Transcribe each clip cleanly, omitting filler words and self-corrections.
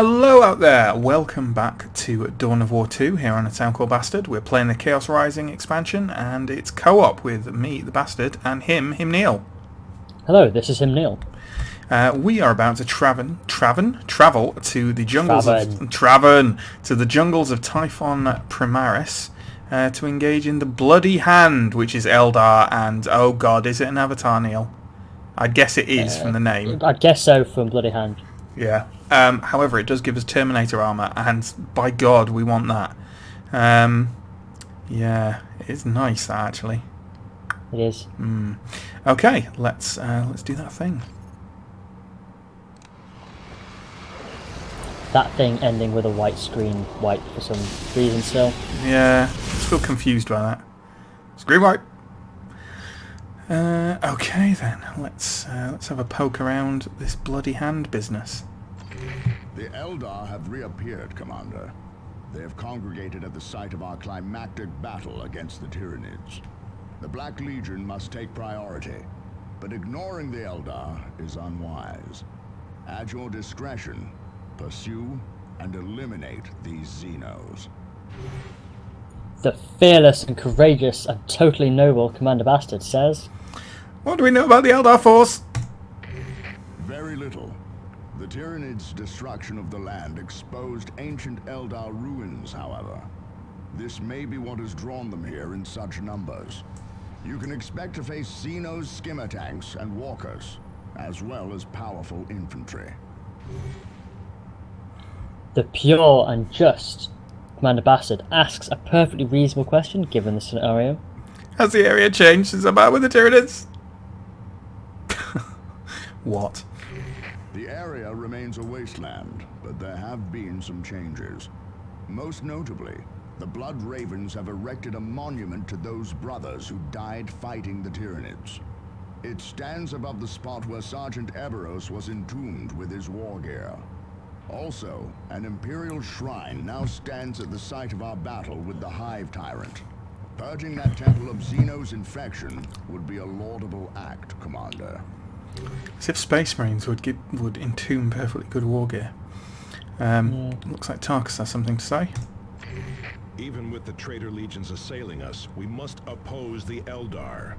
Hello out there, welcome back to Dawn of War 2 here on A Town Called Bastard. We're playing the Chaos Rising expansion and it's co-op with me, the Bastard, and him Neill. Hello, this is Neill. We are about to travel to the jungles the jungles of Typhon Primaris to engage in the Bloody Hand, which is Eldar and, oh god, is it an avatar, Neill? I guess it is from the name. I guess so from Bloody Hand. Yeah. However, it does give us Terminator armor, and by God, we want that. Yeah, it's nice, that, actually. It is. Okay, let's do that thing. That thing ending with a white screen, white for some reason still. Yeah, I'm still confused by that. Screen wipe. Okay then, let's have a poke around this Bloody Hand business. The Eldar have reappeared, Commander. They have congregated at the site of our climactic battle against the Tyranids. The Black Legion must take priority, but ignoring the Eldar is unwise. At your discretion, pursue and eliminate these Xenos. The fearless and courageous and totally noble Commander Bastard says... What do we know about the Eldar force? Very little. The Tyranids' destruction of the land exposed ancient Eldar ruins, however. This may be what has drawn them here in such numbers. You can expect to face Xenos skimmer tanks and walkers, as well as powerful infantry. The pure and just Commander Bastard asks a perfectly reasonable question given the scenario. Has the area changed since I'm out with the Tyranids? What? The area remains a wasteland, but there have been some changes. Most notably, the Blood Ravens have erected a monument to those brothers who died fighting the Tyranids. It stands above the spot where Sergeant Eberros was entombed with his war gear. Also, an Imperial shrine now stands at the site of our battle with the Hive Tyrant. Purging that temple of Xenos infection would be a laudable act, Commander. As if Space Marines would entomb perfectly good war gear. Looks like Tarkus has something to say. Even with the traitor legions assailing us, we must oppose the Eldar.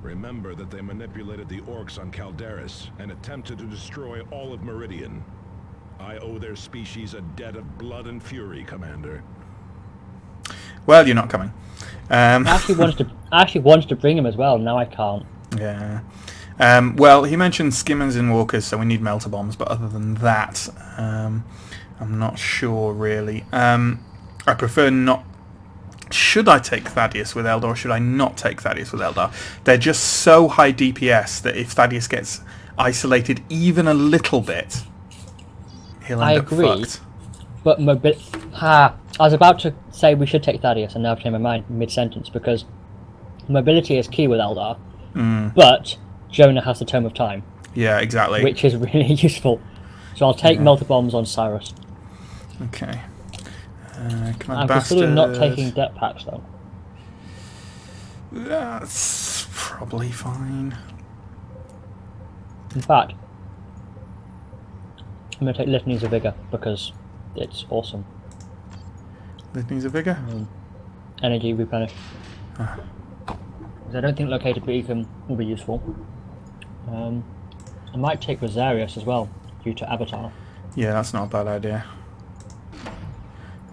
Remember that they manipulated the orcs on Calderis and attempted to destroy all of Meridian. I owe their species a debt of blood and fury, Commander. Well, you're not coming. I actually wanted to bring him as well, now I can't. Yeah. Well, he mentioned skimmers and walkers, so we need melter bombs, but other than that, I'm not sure, really. I prefer not... Should I take Thaddeus with Eldar, or should I not take Thaddeus with Eldar? They're just so high DPS that if Thaddeus gets isolated even a little bit, he'll end up fucked. But I was about to say we should take Thaddeus, and now I've changed my mind mid-sentence, because mobility is key with Eldar, but Jonah has the Tome of Time. Yeah, exactly. Which is really useful. So I'll take melter bombs on Cyrus. Okay. I'm considering not taking depth packs though. That's probably fine. In fact, I'm going to take Litanies of Vigor because it's awesome. Litanies of Vigor? Energy replenish. Because I don't think located beacon will be useful. I might take Rosarius as well, due to Avatar. Yeah, that's not a bad idea.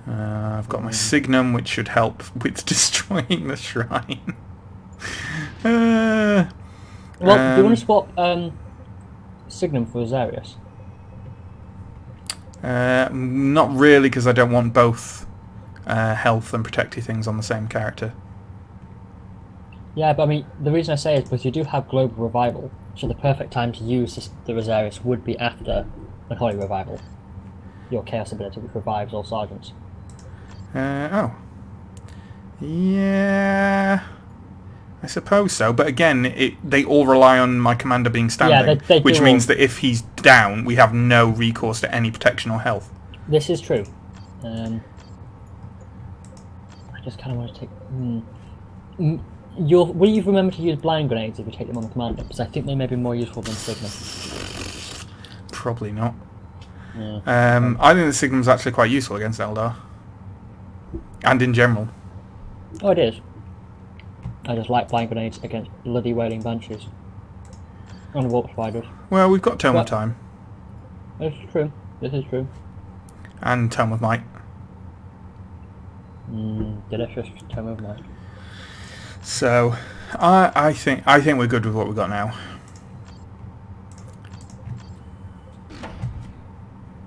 I've got my Signum, which should help with destroying the shrine. Well, do you want to swap Signum for Rosarius? Not really, because I don't want both health and protective things on the same character. Yeah, but I mean, the reason I say is because you do have Global Revival, so the perfect time to use the Rosarius would be after Unholy Revival. Your Chaos ability, which revives all sergeants. Oh. Yeah... I suppose so, but again, they all rely on my commander being standing, they which means that if he's down, we have no recourse to any protection or health. This is true. I just kind of want to take... Will you remember to use blind grenades if you take them on the commander? Because I think they may be more useful than Sigma. Probably not. Yeah. I think the Signum's actually quite useful against Eldar. And in general. Oh, it is. I just like flying grenades against bloody wailing banshees. And warp spiders. Well, we've got Tome Well- of Time. This is true. This is true. And Tome of Might. Delicious Tome of Might. So, I think we're good with what we've got now.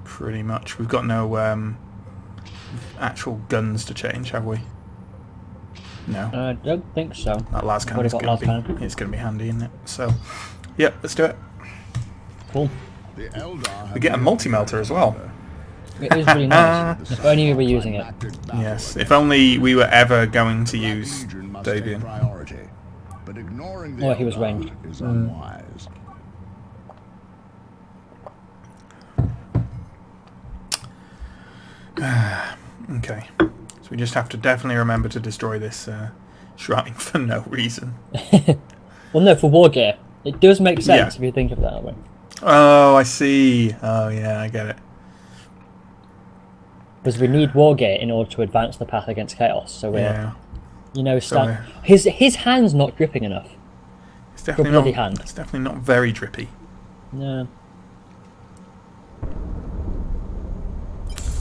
Pretty much. We've got no actual guns to change, have we? No. I don't think so. That last What cannon's have you going got to last be cannon? it's going to be handy, isn't it? So, yeah, let's do it. Cool. The Eldar We get a multi-melter as well. It is really nice. If only we were using it. Yes, if only we were ever going to use Davian. Priority, but ignoring the Or he was Eldar ranged. is unwise. Okay, so we just have to definitely remember to destroy this shrine for no reason. Well, no, for war gear. It does make sense Yeah. if you think of it that way. Oh, I see. Oh, yeah, I get it. Because we need war gear in order to advance the path against chaos. So we're, Yeah, you know, So his hand's not dripping enough. it's definitely bloody not. hand. It's definitely not very drippy. No.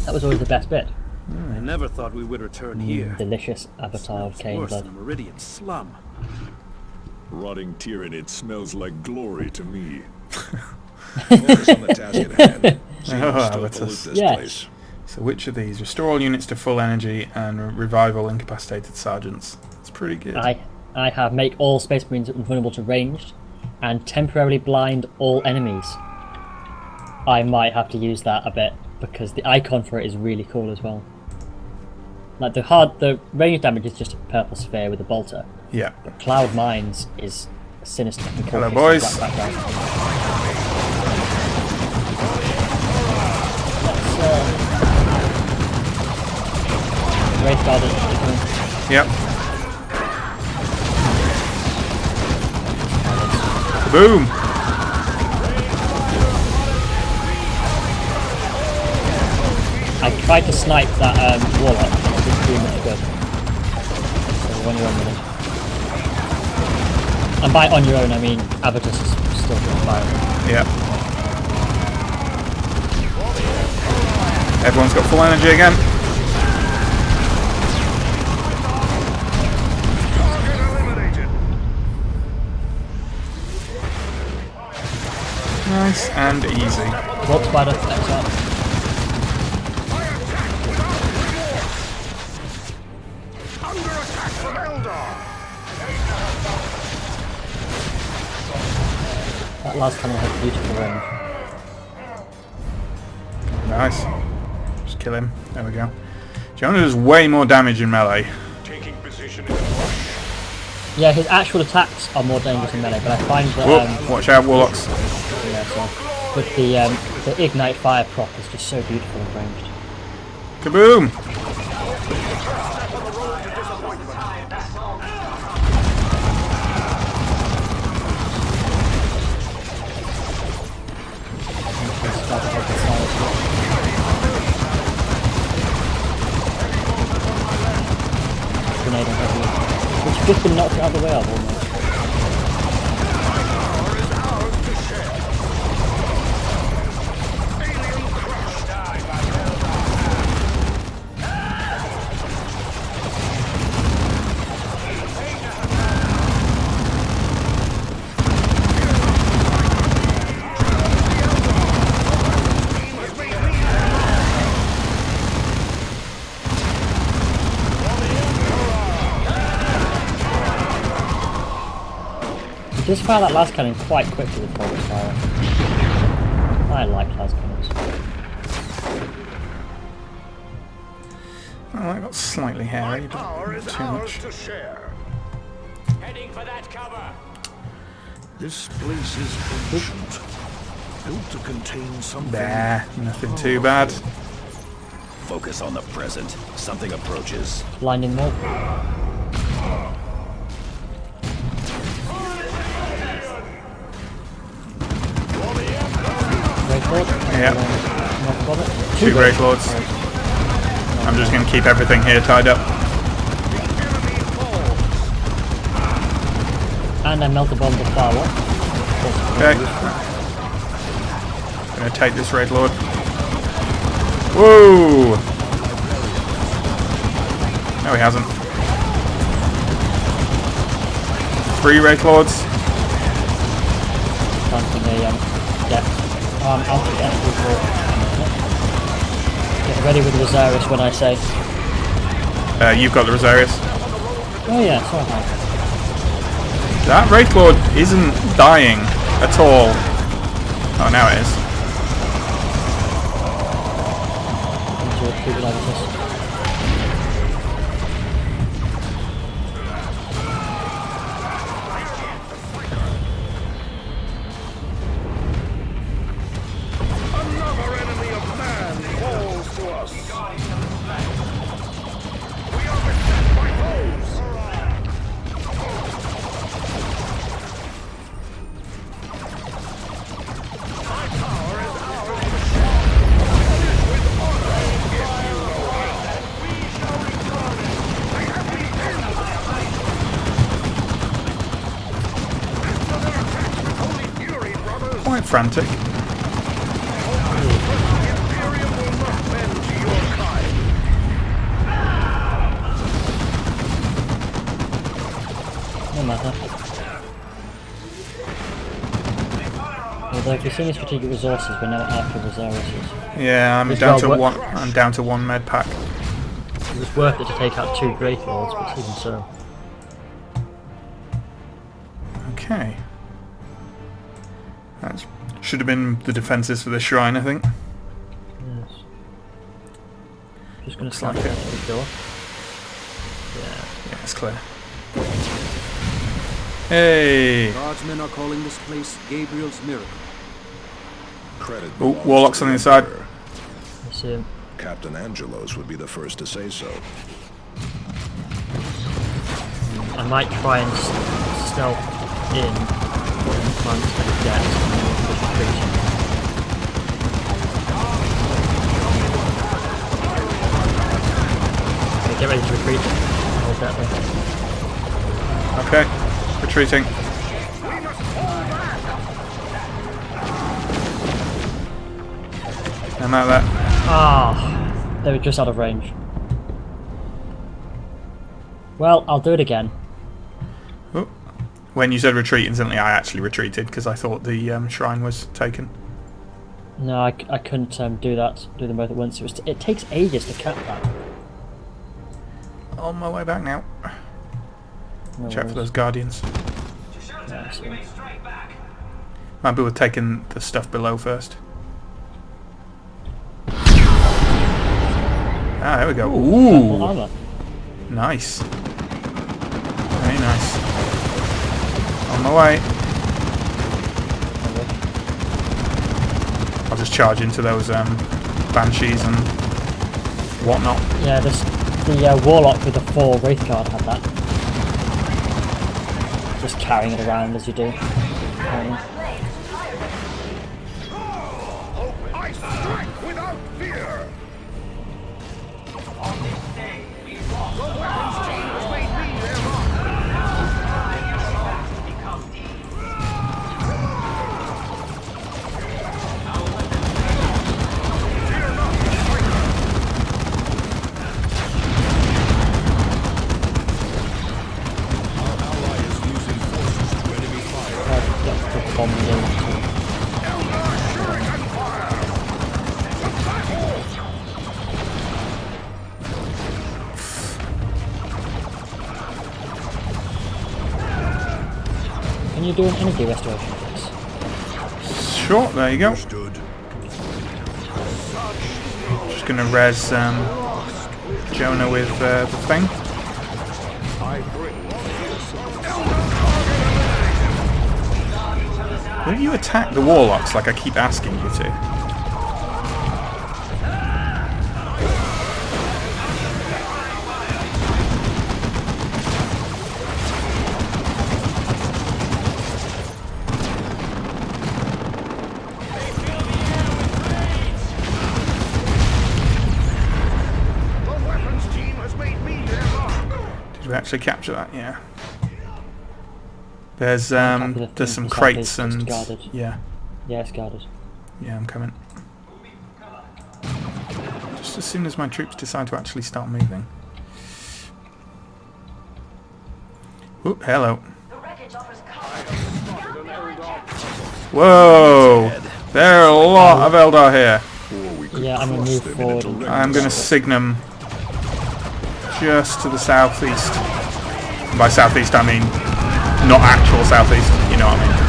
That was always the best bit. I never thought we would return here. Delicious avatar It's cane worse blood. than a Meridian slum. Rotting Tyranid smells like glory to me. Focus on the task at hand. See Oh, who still Abatus. pollute this Yes. place. So which of these? Restore all units to full energy and revive all incapacitated sergeants. It's pretty good. I have make all space marines vulnerable to ranged, and temporarily blind all enemies. I might have to use that a bit because the icon for it is really cool as well. Like the range damage is just a purple sphere with a bolter. Yeah. But Cloud Mines is sinister. And Hello, cold boys. black background. Let's Wraith Guard is coming. Yep. Boom. I tried to snipe that warlock, but it didn't do much good. So on your own minute. And by on your own, I mean Abatus is still doing fire. Yep. Everyone's got full energy again. Nice and easy. Vault Spider, excellent. Under attack from Eldar! That last cannon has beautiful range. Nice. Just kill him. There we go. Jonah does way more damage in melee. Taking position in the brush. Yeah, his actual attacks are more dangerous in melee, but I find that Whoop, watch out, warlocks. yeah, so with the ignite fire prop is just so beautiful and ranged. Kaboom! Grenade on heavy, which has just been knocked out of the way of almost. You just fire that last cannon quite quickly with forward fire. I like last cannons. Oh, that got slightly hairy, but Power not is too ours much. to share. Heading for that cover. This place is ancient, built to contain something. There, nothing too bad. Focus on the present. Something approaches. Blinding Maul. Great Fort. Yeah. Not 2 Wraith Lords. I'm just going to keep everything here tied up. And I melted bomb the far one. Okay. Going to take this Wraith Lord. Whoa! No, he hasn't. 3 Wraith Lords. Time for me, get out of that before. Get ready with the Rosaris when I say. You've got the Rosarius. Oh yeah, sorry. That Wraith Lord isn't dying at all. Oh, now it is. Into a creep like this. Another enemy of man falls to us. We are beset by foes. My power is ours to share. With honor, if you know how. We shall return it. They have been pinned. After their attacks with holy fury, brothers. Quite frantic. Imperium will not bend to your kind. No matter. Although if you see any strategic resources, we're now after Rosarises. Yeah, I'm It's down well to worth- one. I'm down to 1 med pack. It was worth it to take out 2 Great Lords, but even so. Okay. That should have been the defences for the shrine, I think. Yes. Just gonna Looks snap like it it. out the door. Yeah. Yeah, it's clear. Hey! Guardsmen are calling this place Gabriel's Miracle. Credit Oh, belongs Warlock's to on the the inside. Emperor. I see him. Captain Angelos would be the first to say so. I might try and stealth in once I get and push retreat. Okay, get ready to retreat. Hold that there. Okay. Retreating. I'm out of that. Ah, they were just out of range. Well, I'll do it again. Oh. When you said retreat instantly, I actually retreated because I thought the shrine was taken. No, I couldn't do that. Do them both at once. It takes ages to cap that. On my way back now. No Check for worries. those guardians. Yeah, I see. Might be worth taking the stuff below first. Ah, there we go. Purple Ooh, armor. nice. Very nice. On my way. I'll just charge into those banshees and whatnot. Yeah, the warlock with the 4 wraith guard had that. Just carrying it around as you do. I strike without fear. On this day, we walk. The weapons changed made me their rock. Fear not the fighter. Our ally is losing forces to enemy fire. Bombs in. Eldar shuriken fire. To battle. Can you do an energy restoration, please? Sure, there you go. Understood. Just gonna res Jonah with the thing. I bring Will you attack the warlocks like I keep asking you to? we actually capture that? Yeah. There's Copy the some thing crates southeast, it's and guarded. yeah, Yeah, it's guarded. yeah, I'm coming. Just as soon as my troops decide to actually start moving. Oop, hello. Whoa! There are a lot of Eldar here. Yeah, I'm gonna move forward. I'm going to signum just to the southeast. And by southeast I mean not actual southeast, you know what I mean.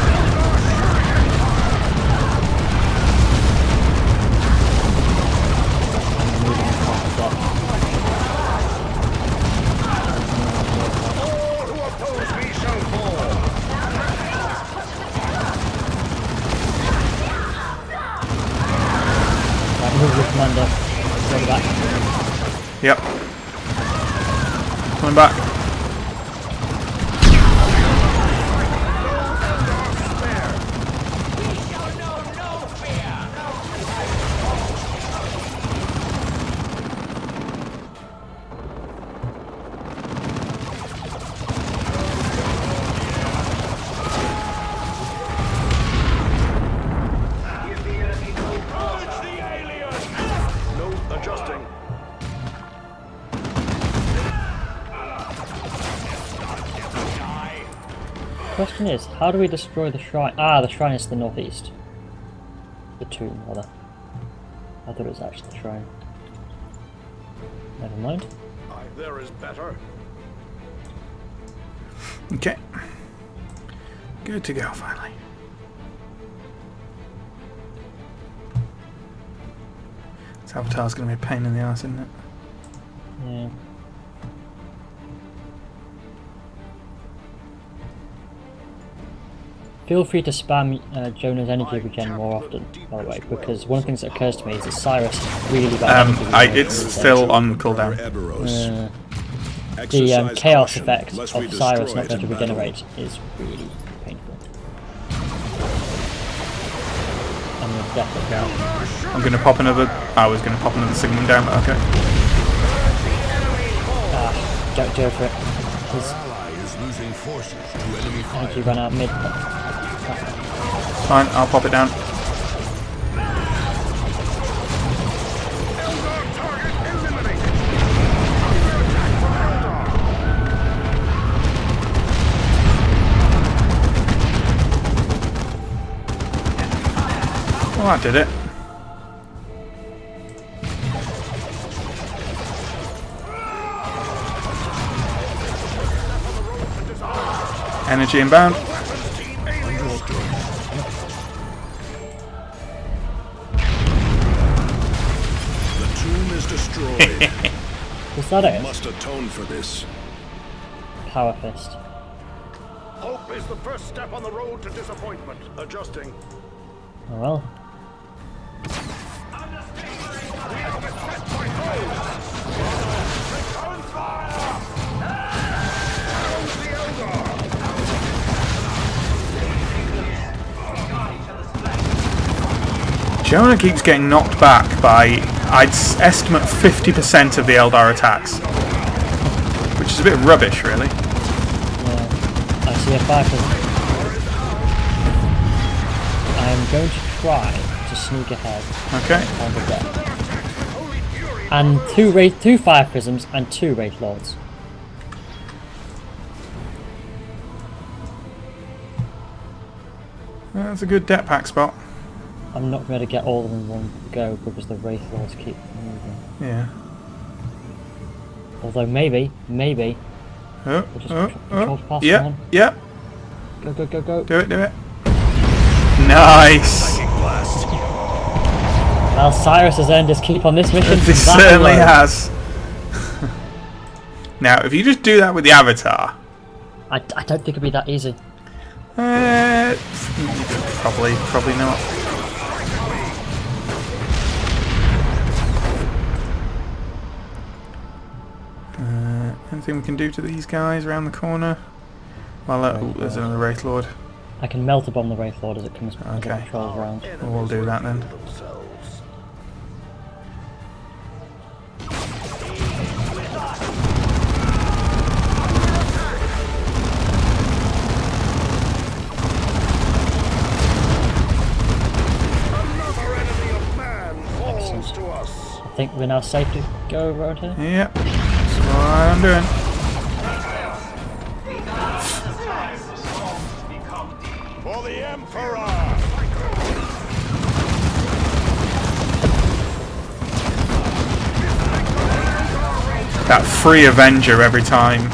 Move your commander. Go back. Yep. Coming back. Question is, how do we destroy the shrine? Ah, the shrine is to the northeast. The tomb, rather. I thought it was actually the shrine. Never mind. There is better. Okay. Good to go, finally. This avatar's going to be a pain in the ass, isn't it? Yeah. Feel free to spam Jonah's energy regen more often, by the way, because one of the things that occurs to me is that Cyrus is really bad energy regen. It's still on cooldown. The chaos effect of Cyrus not going to regenerate is really painful. I'm going to definitely go. I'm going to pop another... I was going to pop another signal down, but okay. Don't go for it. His energy ran out mid. Fine, I'll pop it down. Well, that did it. Energy inbound. The tomb is destroyed. Was that it? Must atone for this. Power fist. Hope is the first step on the road to disappointment. Adjusting. Oh well. Jonah keeps getting knocked back by, I'd estimate, 50% of the Eldar attacks. Which is a bit rubbish, really. Yeah. I see a 5%. I am going to try to sneak ahead. Okay. On the deck. And two fire prisms and 2 wraith lords. That's a good deck pack spot. I'm not going to get all of them in one go because the wraith lords keep moving. Yeah. Although maybe. Oh, We'll just control past yeah, one. yeah. Go. Do it. Nice. Well, Cyrus has earned his keep on this mission. He certainly has. Now, if you just do that with the Avatar, I don't think it'd be that easy. probably not. Anything we can do to these guys around the corner? Well, there's another Wraith Lord. I can melt a bomb the wraith lord as it comes as it Okay. patrols around. Well, we'll do that then. belongs to us. I think we're now safe to go around here. Yep. That's what I'm doing. For the Emperor! That free Avenger every time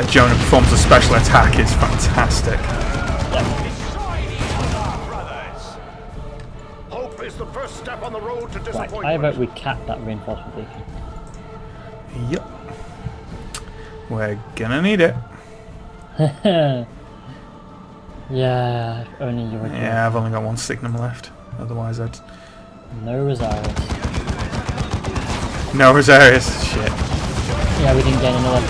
Jonah performs a special attack is fantastic. Hope is the first step on the road to Right, disappointment. I vote we cap that reinforcement beacon. Yep. We're gonna need it. Yeah, if only you were Yeah, I've only got one Signum left. Otherwise I'd... No Rosarius. No Rosarius. Shit. Yeah, we didn't gain another.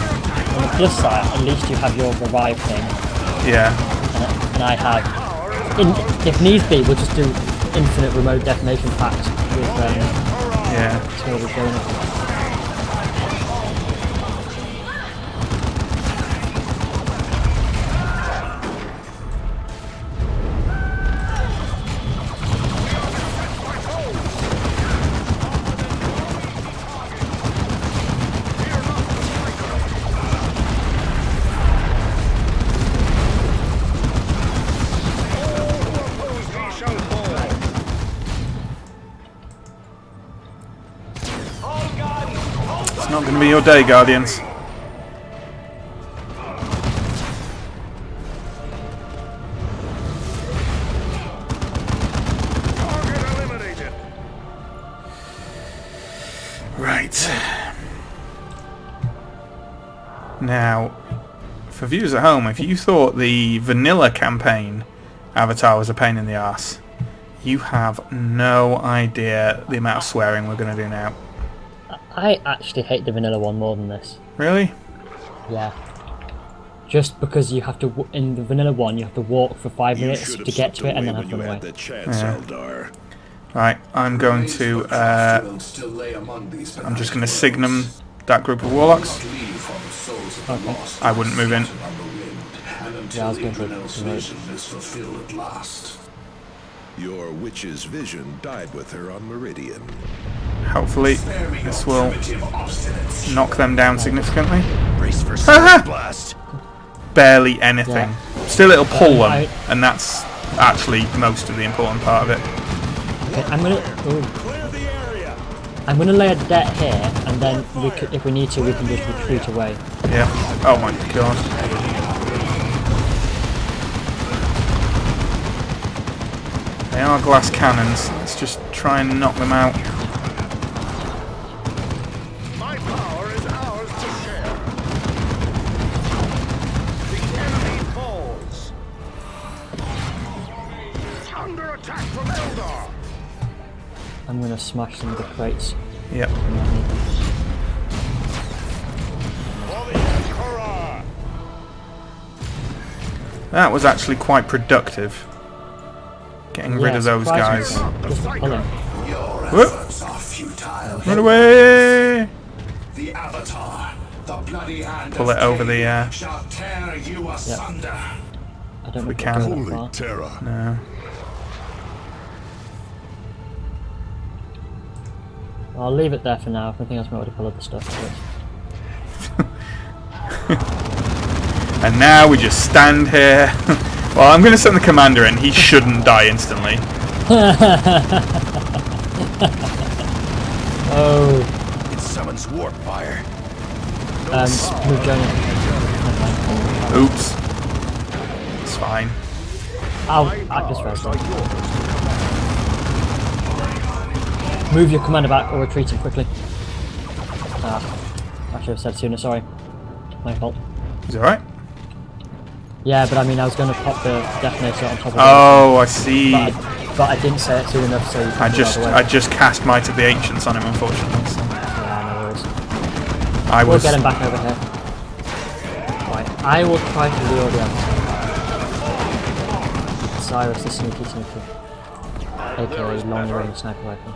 On the plus side, at least you have your revive thing, Yeah. and I have. If needs be, we'll just do infinite remote detonation packs with Yeah. till we're going up. It's not gonna be your day, Guardians. Target eliminated. Right. Now, for viewers at home, if you thought the vanilla campaign avatar was a pain in the ass, you have no idea the amount of swearing we're going to do now. I actually hate the vanilla one more than this. Really? Yeah. Just because you have to, in the vanilla one, you have to walk for 5 minutes to get to it and then have to run away. The chance, Eldar. Right, I'm going to, I'm just going to signum that group of warlocks. Okay. I wouldn't move in. Yeah, I was going to Your witch's vision died with her on Meridian. Hopefully this will knock them down significantly. Brace for blast. Barely anything. Yeah. Still it'll pull them, and that's actually most of the important part of it. Okay, I'm gonna lay a debt here, and then we could, if we need to, we can just retreat away. Yeah. Oh my god. They are glass cannons. Let's just try and knock them out. My power is ours to share. The enemy falls. Under attack from Eldar. I'm gonna smash some of the crates. Yep. For the Emperor. That was actually quite productive. Getting rid of those guys. Just pull them. Whoop. Run away! The Avatar, the bloody hand Pull it over the shall tear you asunder. I don't know We if can. we'll go that far. terror. No. I'll leave it there for now. If nothing else, we might pull other stuff. And now we just stand here. Well, I'm going to send the commander in. He shouldn't die instantly. Oh. It summons warp fire. Move Jonah. Oops. It's fine. I'll just rest. Move your commander back or retreat him quickly. I should have said sooner, sorry. My fault. Is it alright? Yeah, but I mean, I was going to pop the detonator on top of it. Oh, I see. But I didn't say it soon enough, so you can I just cast Might of the Ancients on him, unfortunately. So. Yeah, no worries. We'll get him back over here. Right, I will try to lure the other. Cyrus the sneaky. AKA long range sniper rifle.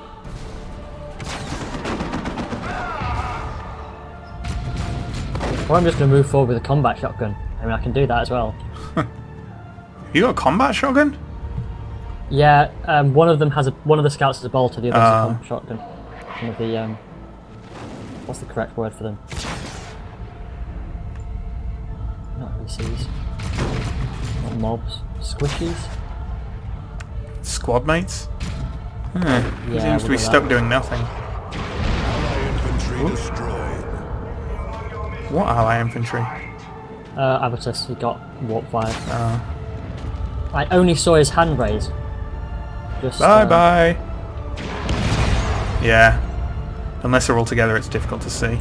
Or I'm just going to move forward with a combat shotgun. I mean, I can do that as well. You got a combat shotgun? Yeah, one of them has one of the scouts has a bolter, the other has a pump shotgun. One of the what's the correct word for them? Not NPCs. Not mobs. Squishies? Squad mates? He Yeah, seems to be stuck doing nothing. Ally infantry destroyed. What ally infantry? Abatus, he got warp 5. I only saw his hand raise. Just, Bye. Yeah. Unless they're all together, it's difficult to see.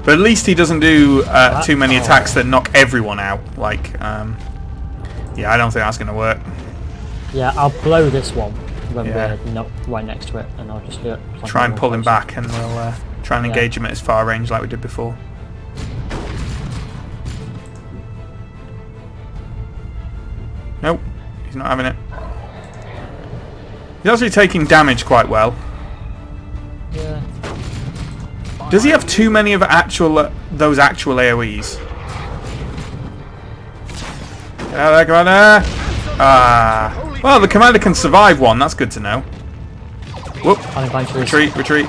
But at least he doesn't do too many attacks that knock everyone out. Like, yeah, I don't think that's going to work. Yeah, I'll blow this one when Yeah. we're not right next to it, and I'll just do it. Try and pull him back, and we'll try and engage him at his far range like we did before. Nope, he's not having it. He's actually taking damage quite well. Yeah. Does he have too many of those actual AoEs? Get out of there, Commander! Ah. Well, the Commander can survive one, that's good to know. Whoop. Retreat, retreat.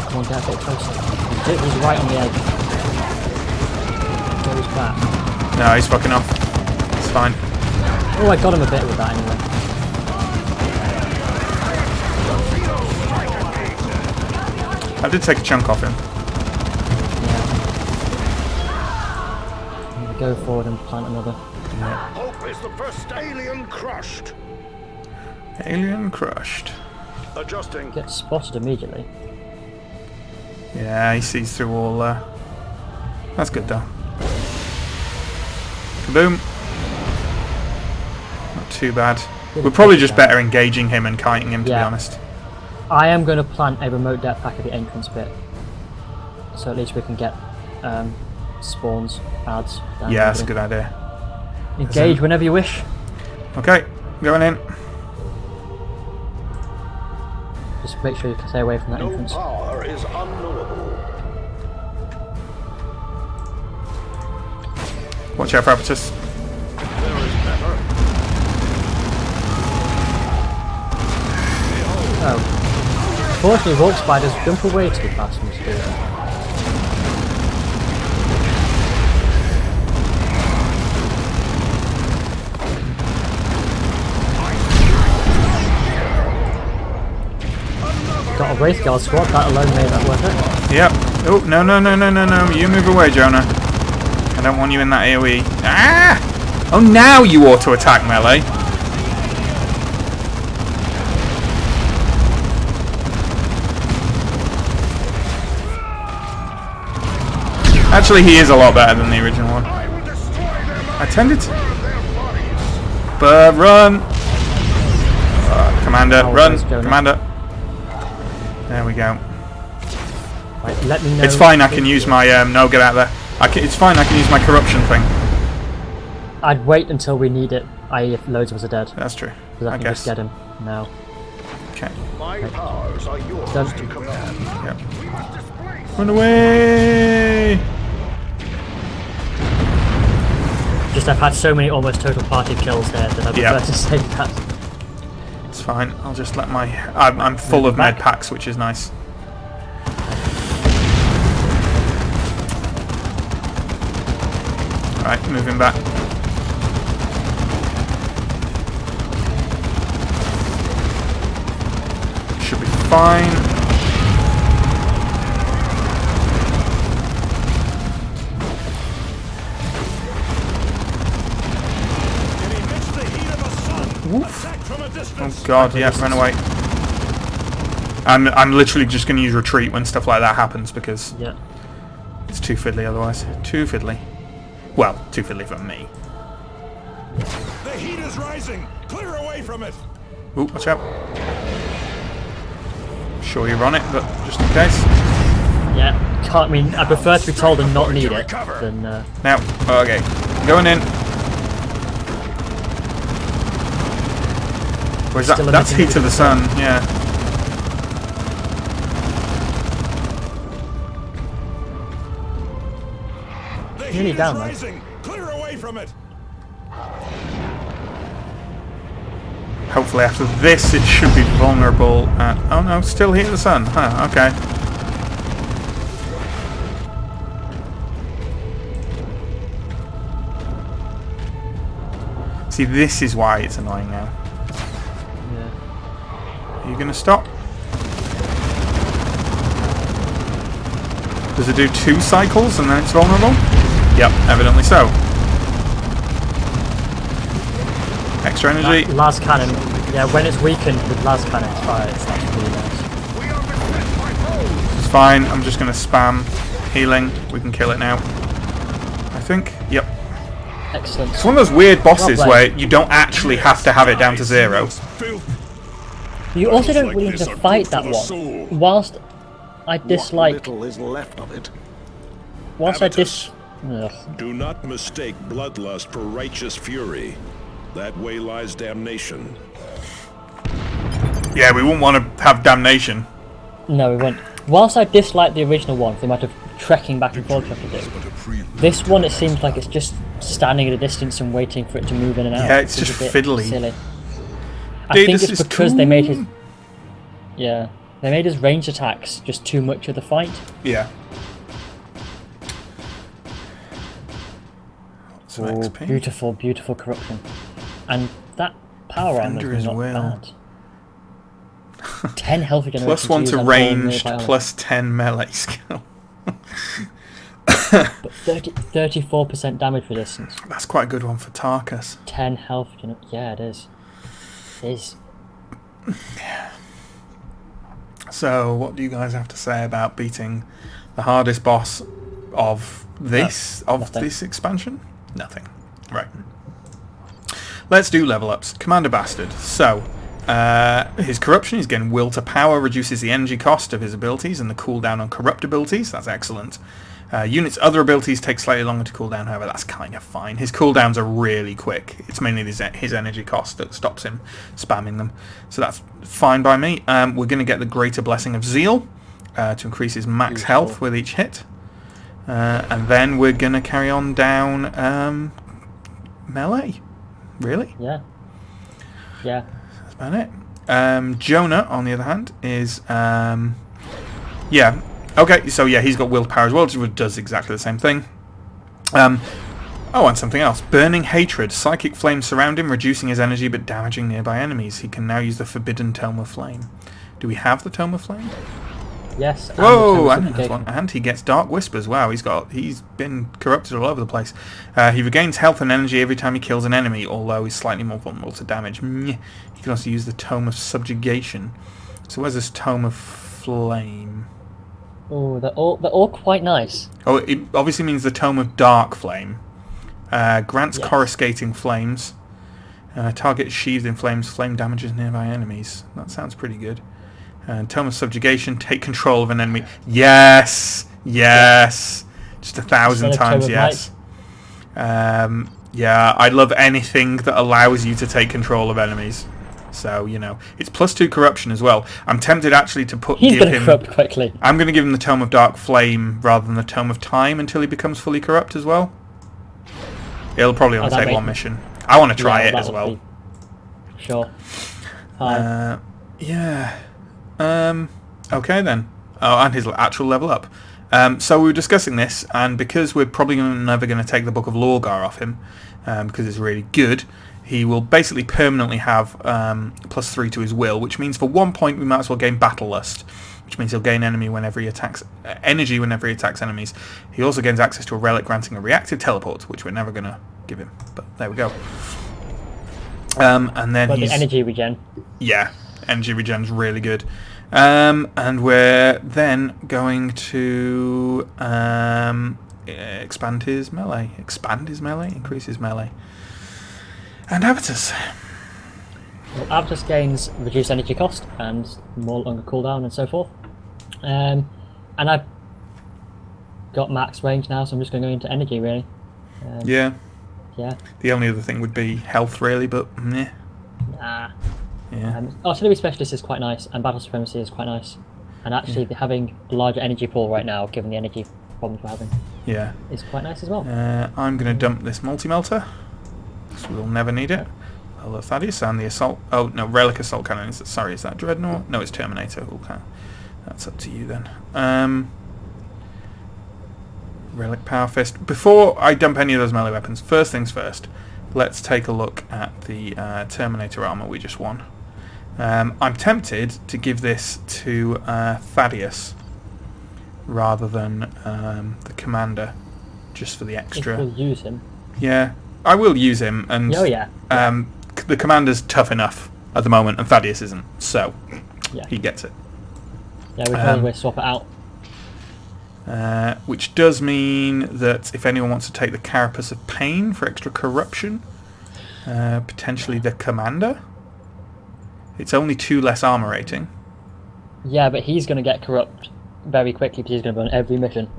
Come on, get a bit closer. He's right on the edge. Goes back. No, he's fucking off. It's fine. Oh, I got him a bit with that anyway. I did take a chunk off him. Yeah. I'm gonna go forward and plant another. Hope is the first alien crushed. Alien crushed. Adjusting. Get spotted immediately. Yeah, he sees through all. That's good though. Kaboom. Not too bad. We're probably just better engaging him and kiting him, to be honest. I am going to plant a remote depth pack at the entrance bit, so at least we can get spawns, ads. Yeah, that's a good idea. Engage whenever you wish. Okay, going in. Just make sure you stay away from that entrance. Power is unknowable. Watch out for Abatus. There is better. Oh. Fortunately, walk spiders jump away too fast from the speed. Got a Wraith Guard squad, that alone made that worth it. Yep. Oh, no, no, no, no, no, no. You move away, Jonah. I don't want you in that AoE. Ah! Oh, now you auto-attack melee. Actually, he is a lot better than the original one. I tended to... But run! Commander, run! Commander. There we go. Right, let me know. It's fine, I can use my... no, get out there. It's fine, I can use my corruption thing. I'd wait until we need it, i.e. if loads of us are dead. That's true. Because I can just get him now. Okay. My powers are yours to command. Yep. Run away! Just I've had so many almost total party kills there that I'd prefer to save that. It's fine, I'll just let my... I'm full of med packs, which is nice. Alright, moving back. Should be fine. Oh god, yeah, run away. I'm literally just going to use retreat when stuff like that happens because it's too fiddly otherwise. Too fiddly. Well, too fiddly for me. The heat is rising. Clear away from it. Ooh, watch out. Sure you're on it, but just in case. Yeah, can't mean. I prefer to be told and not need it than. Now, okay, going in. Where's that? That's heat of the sun. Yeah. nearly is down, though. rising. Clear away from it. Hopefully after this it should be vulnerable at... Oh no, still heat the sun. Huh, okay. See, this is why it's annoying now. Yeah. Are you going to stop? Does it do 2 cycles and then it's vulnerable? Yep, evidently so. Extra energy. Las cannon. Yeah, when it's weakened with las cannon fire, it's actually really nice. We are beset by foes. It's fine, I'm just going to spam healing. We can kill it now. I think. Yep. Excellent. It's one of those weird bosses Well where played. you don't actually have to have it down to 0. You also don't really have to fight that one. Whilst I dislike... What little is left of it. Whilst I dis... Ugh. Do not mistake bloodlust for righteous fury. That way lies damnation. Yeah, we wouldn't want to have damnation. No, we won't. Whilst I dislike the original one for the amount of trekking back and forth you have to do, this one it seems like it's just standing at a distance and waiting for it to move in and out. Yeah, it's which just is a bit fiddly. silly. I Dude, think this it's is because they made his... cool. Yeah. They made his ranged attacks just too much of the fight. Yeah. What's Oh, XP? beautiful, beautiful corruption. And that power armor Defender is as not well. bad. 10 health regeneration. Plus 1 use to on all ranged, nearby plus 10 melee skill. But 34% damage resistance. That's quite a good one for Tarkus. 10 health. Yeah, it is. It is. So, what do you guys have to say about beating the hardest boss of this nothing. this expansion? Nothing. Right. Let's do level ups. Commander Bastard. So, his corruption, he's getting will to power, reduces the energy cost of his abilities and the cooldown on corrupt abilities. That's excellent. Units' other abilities take slightly longer to cool down, however, that's kind of fine. His cooldowns are really quick. It's mainly his energy cost that stops him spamming them. So that's fine by me. We're going to get the Greater Blessing of Zeal to increase his max health with each hit. And then we're going to carry on down melee. Really? Yeah. Yeah. That's about it. Jonah, on the other hand, is... yeah. Okay, so yeah, he's got willpower as well, which does exactly the same thing. Oh, and something else. Burning Hatred. Psychic flames surround him, reducing his energy but damaging nearby enemies. He can now use the Forbidden Tome of Flame. Do we have the Tome of Flame? Yes. Whoa! And, And he gets Dark Whispers. Wow, he's been corrupted all over the place. He regains health and energy every time he kills an enemy, although he's slightly more vulnerable to damage. He can also use the Tome of Subjugation. So where's this Tome of Flame? Oh, they're all quite nice. Oh, it obviously means the Tome of Dark Flame. Grants Yes. coruscating flames. Target sheathed in flames. Flame damages nearby enemies. That sounds pretty good. Tome of Subjugation. Take control of an enemy. Yes! Yes! Just 1,000 Instead of times Tome of yes. Yeah, I love anything that allows you to take control of enemies. So, you know, it's plus 2 corruption as well. I'm tempted actually to He's give going to him... corrupt quickly. I'm going to give him the Tome of Dark Flame rather than the Tome of Time until he becomes fully corrupt as well. It'll probably only that take makes- one mission. I want to try it that as would well. be- Sure. Yeah. Okay then. Oh, and his actual level up. So we were discussing this, and because we're probably never going to take the Book of Lorgar off him, because it's really good, he will basically permanently have plus 3 to his will, which means for 1 point we might as well gain Battle Lust, which means he'll gain energy whenever he attacks enemies. He also gains access to a relic granting a reactive teleport, which we're never going to give him. But there we go. And then But he's... the energy regen. Yeah, energy regen's really good. And we're then going to expand his melee. Increase his melee. And Avitus. Well, Avitus gains reduced energy cost and more longer cooldown and so forth. And I've got max range now, so I'm just going to go into energy really. Yeah. Yeah. The only other thing would be health really, but meh. Nah. Yeah. Artillery Specialist is quite nice, and Battle Supremacy is quite nice. And actually, having a larger energy pool right now, given the energy problems we're having Yeah. is quite nice as well. I'm going to dump this multi-melter. So we'll never need it. Hello, Thaddeus, and the assault... Oh, no, Relic Assault Cannon. Sorry, is that Dreadnought? No, it's Terminator. Okay. That's up to you then. Relic Power Fist. Before I dump any of those melee weapons, first things first, let's take a look at the Terminator armor we just won. I'm tempted to give this to Thaddeus rather than the Commander, just for the extra. If we'll use him. Yeah, I will use him, and Oh yeah. the Commander's tough enough at the moment, and Thaddeus isn't, so Yeah. he gets it. Yeah, we can always swap it out. Which does mean that if anyone wants to take the Carapace of Pain for extra corruption, potentially the Commander. It's only 2 less armor rating. Yeah, but he's going to get corrupt very quickly because he's going to be on every mission.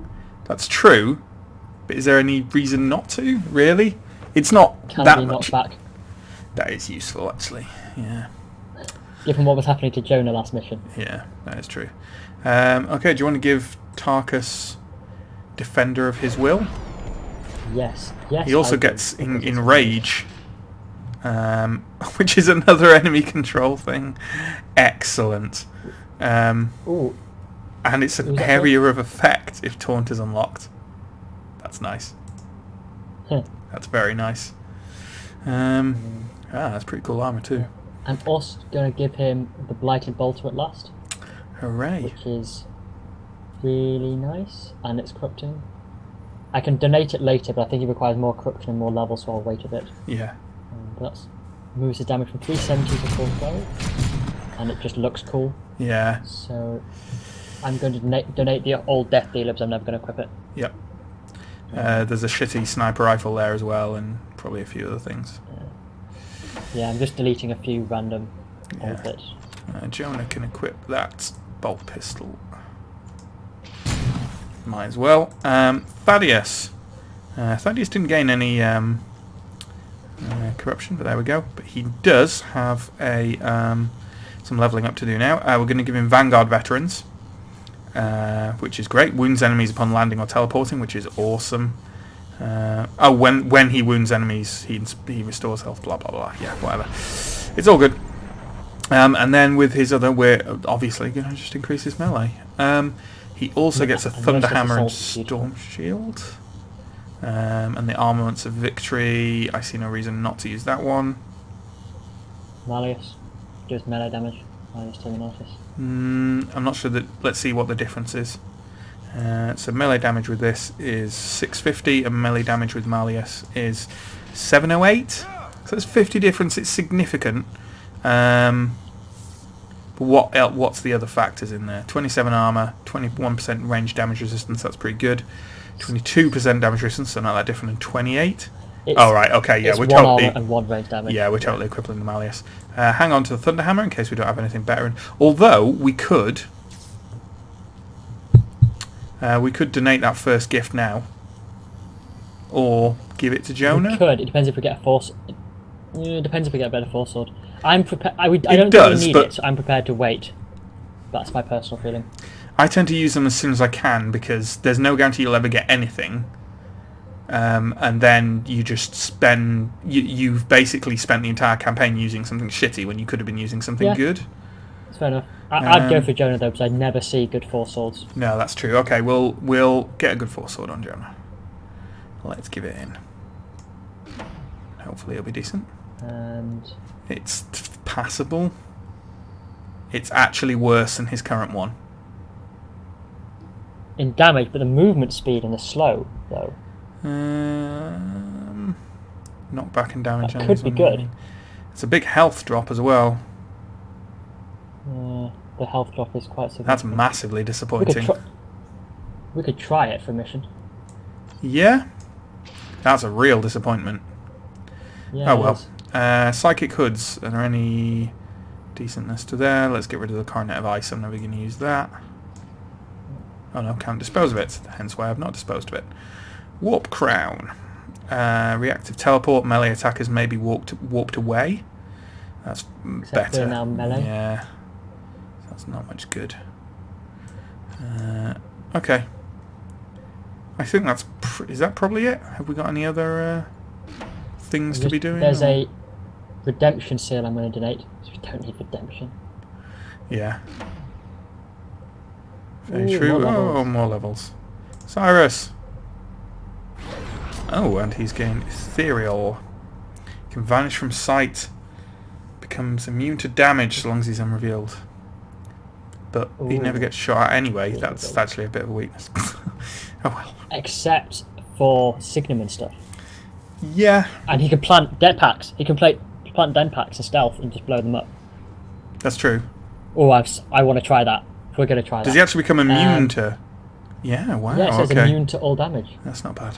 That's true, but is there any reason not to? Really? It's not Can that be much. knocked back. That is useful, actually. Yeah, Given what was happening to Jonah last mission. yeah, that is true. Okay, do you want to give Tarkus Defender of His Will? Yes. Yes. He also I do, gets because it's Enrage, which is another enemy control thing. Excellent. Ooh, And it's an Who's that area of effect if Taunt is unlocked. That's nice. huh. That's very nice. That's pretty cool armor too. I'm also going to give him the Blighted Bolter at last, Hooray. which is really nice, and it's corrupting. I can donate it later, but I think it requires more corruption and more levels, so I'll wait a bit. Yeah. But that's moves his damage from 370 to 412, and it just looks cool. Yeah. So I'm going to donate the old Death Dealer, because I'm never going to equip it. Yep. There's a shitty sniper rifle there as well, and probably a few other things. Yeah, I'm just deleting a few random old Yeah. bits. Jonah can equip that bolt pistol. Might as well. Thaddeus. Thaddeus didn't gain any corruption, but there we go. But he does have a some leveling up to do now. We're going to give him Vanguard Veterans, which is great. Wounds enemies upon landing or teleporting, which is awesome. When he wounds enemies, he restores health. Blah blah blah. Yeah, whatever. It's all good. And then with his other, we're obviously going to just increase his melee. He also gets a and Thunder Merciless Hammer and Assault's beautiful. Storm Shield. And the Armaments of Victory, I see no reason not to use that one. Malleus does melee damage. Malleus Terminatus. I'm not sure that. Let's see what the difference is. So melee damage with this is 650, and melee damage with Malleus is 708. So there's 50 difference. It's significant. But what's the other factors in there? 27 armor, 21% range damage resistance. That's pretty good. 22% damage resistance, so not that different. And 28. Oh right, okay, yeah, it's we're one totally. armor and 1 range damage. Yeah, we're totally equivalent to Malleus. Hang on to the Thunder Hammer in case we don't have anything better. Although we could donate that first gift now, or give it to Jonah. We could. It depends if we get a force. It depends if we get a better force sword. I'm prepared. I don't think does, we need but- it, so I'm prepared to wait. That's my personal feeling. I tend to use them as soon as I can because there's no guarantee you'll ever get anything. And then you just spend... You've basically spent the entire campaign using something shitty when you could have been using something Yeah. good. It's fair enough. I'd go for Jonah though, because I never see good force swords. No, that's true. Okay, we'll get a good force sword on Jonah. Let's give it in. Hopefully it'll be decent. And It's passable. It's actually worse than his current one. in damage, but the movement speed and the slow though. Knockback and damage. That could be good. It's a big health drop as well. The health drop is quite significant. That's massively disappointing. We could try it for a mission. Yeah? That's a real disappointment. Yeah, Oh it well. is. Psychic hoods. Are there any decentness to there? Let's get rid of the Coronet of Ice. I'm never going to use that. Oh no, can't dispose of it. Hence why I've not disposed of it. Warp Crown. Reactive teleport. Melee attackers may be warped away. That's Except better. we're now melee. Yeah. That's not much good. Okay. I think that's... is that probably it? Have we got any other things to be doing? There's or? a redemption seal I'm going to donate, so we don't need redemption. Yeah. Very Ooh, true. more Oh, levels. more levels. Cyrus! Oh, and he's gained ethereal. Can vanish from sight. Becomes immune to damage so long as he's unrevealed. But he Ooh. never gets shot at anyway. Yeah, That's okay. actually a bit of a weakness. Oh well. Except for Signum and stuff. Yeah, And he can plant dead packs. He can plant den packs and stealth and just blow them up. that's true. Oh, I want to try that. We're going to try that. Does he actually become immune to... Yeah, wow, Yeah, it says okay. immune to all damage. That's not bad.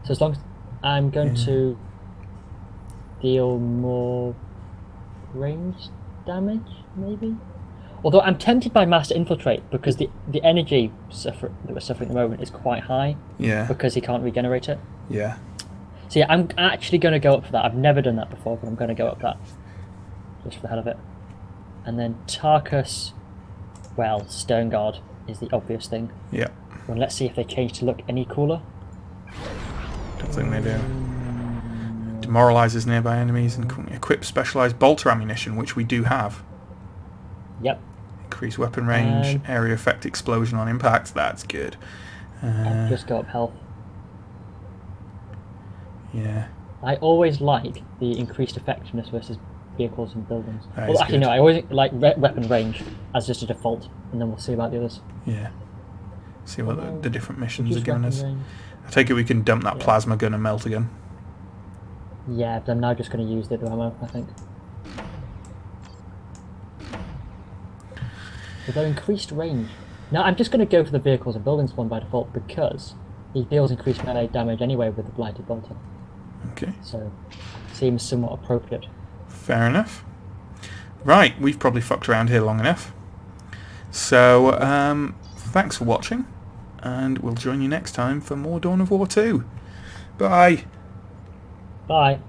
So as long as I'm going to deal more range damage, maybe? Although I'm tempted by Master Infiltrate because the energy that we're suffering at the moment is quite high Yeah, because he can't regenerate it. yeah. So yeah, I'm actually going to go up for that. I've never done that before, but I'm going to go up that. Just for the hell of it. And then Tarkus, well, Stone Guard is the obvious thing. Yeah, Well, let's see if they change to look any cooler. don't think they do. Demoralizes nearby enemies and can equip specialized bolter ammunition, which we do have. Yep. Increase weapon range, area effect explosion on impact. That's good. Just go up health. Yeah. I always like the increased effectiveness versus vehicles and buildings. That Well, is actually, good. no, I always like weapon range as just a default, and then we'll see about the others. Yeah. See what the different missions are Reduce giving weapon us. range. I take it we can dump that Yeah. plasma gun and melt again. Yeah, but I'm now just going to use the other ammo, I think. With their increased range. Now, I'm just going to go for the vehicles and buildings one by default because he deals increased melee damage anyway with the Blighted Bolter. Okay. So, seems somewhat appropriate. Fair enough. Right, we've probably fucked around here long enough. So, thanks for watching, and we'll join you next time for more Dawn of War 2. Bye! Bye!